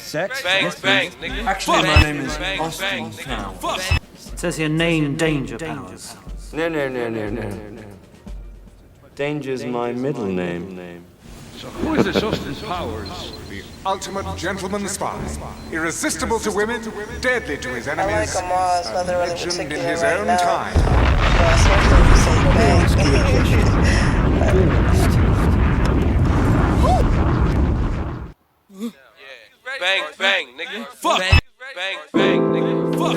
Sex? Bang, Yes, bang, please. nigga. Actually, my name is Austin Powers. It says here name Danger Powers. No. Danger's my middle name. So who is this Austin Powers? The ultimate gentleman spy. Irresistible to women, deadly to his enemies. I like a Mars, a whether really legend in particular his right own now. time. Bang, bang, nigga. Fuck. Bang, bang, nigga. Fuck.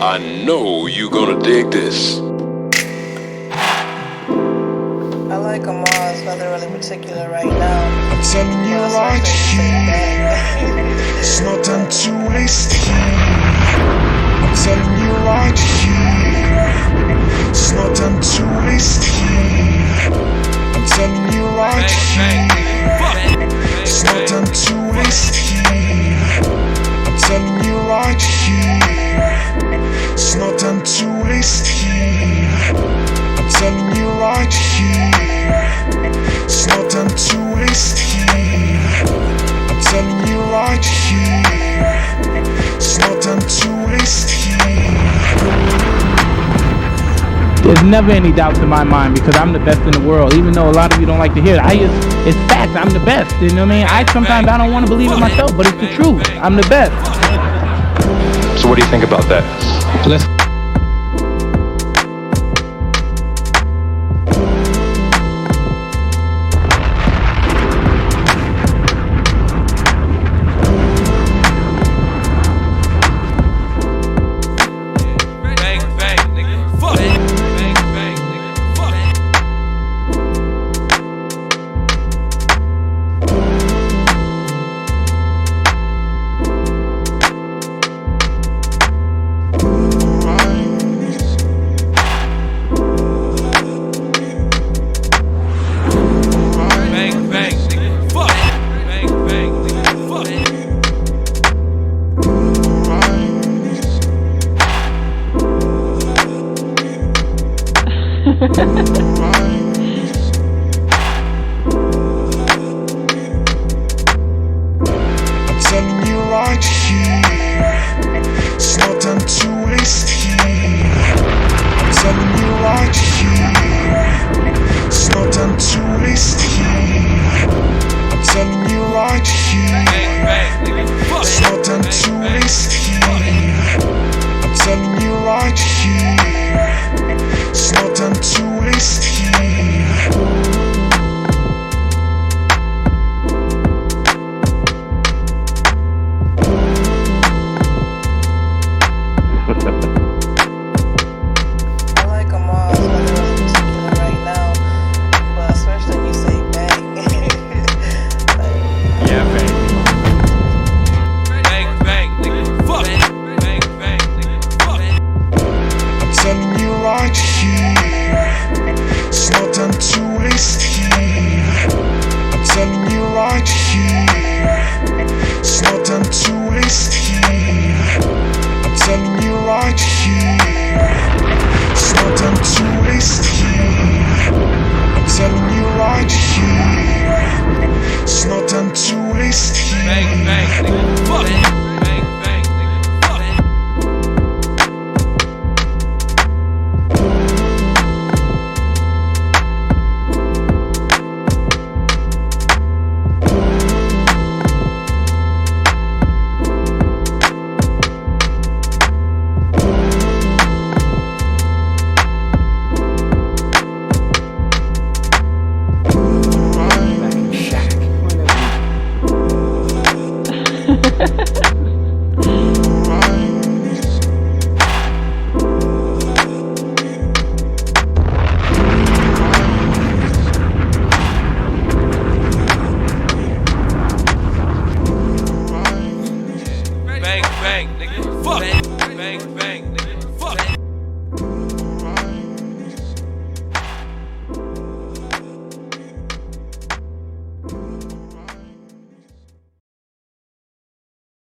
I know you gonna dig this. I like a Mars, whether really particular right now. I'm telling you right here, it's no time to waste here. I'm telling you right here, it's no time to waste here. I'm telling you right here, it's no time to waste here. I'm telling you right here, it's no time to waste here. I'm telling you right here, it's no time to waste here. I'm telling you right here, it's no time to waste here. There's never any doubts in my mind because I'm the best in the world. Even though a lot of you don't like to hear it, it's fact. I'm the best. You know what I mean? Sometimes I don't want to believe it myself, but it's the truth. I'm the best. So what do you think about that? Let's. I'm telling you right here, it's no time to waste here. I'm telling you right here, it's no time to waste here. I'm telling you right here, it's no time to waste here. I'm telling you right here, it's no time to waste here. I like a Mars, whether really particular right now. But especially when you say bang. Yeah, baby. Bang, bang, nigga. Fuck. Bang, bang, nigga. Fuck. I'm telling you right here, it's no time to waste here. I'm telling you right here, it's no time to waste here. I'm telling you right here, it's no time to waste here. I'm telling you right here, it's no time to waste here. Bang, bang, nigga. Fuck. Bang, bang, nigga. Fuck. Bang, bang, nigga. Fuck. Bang, bang,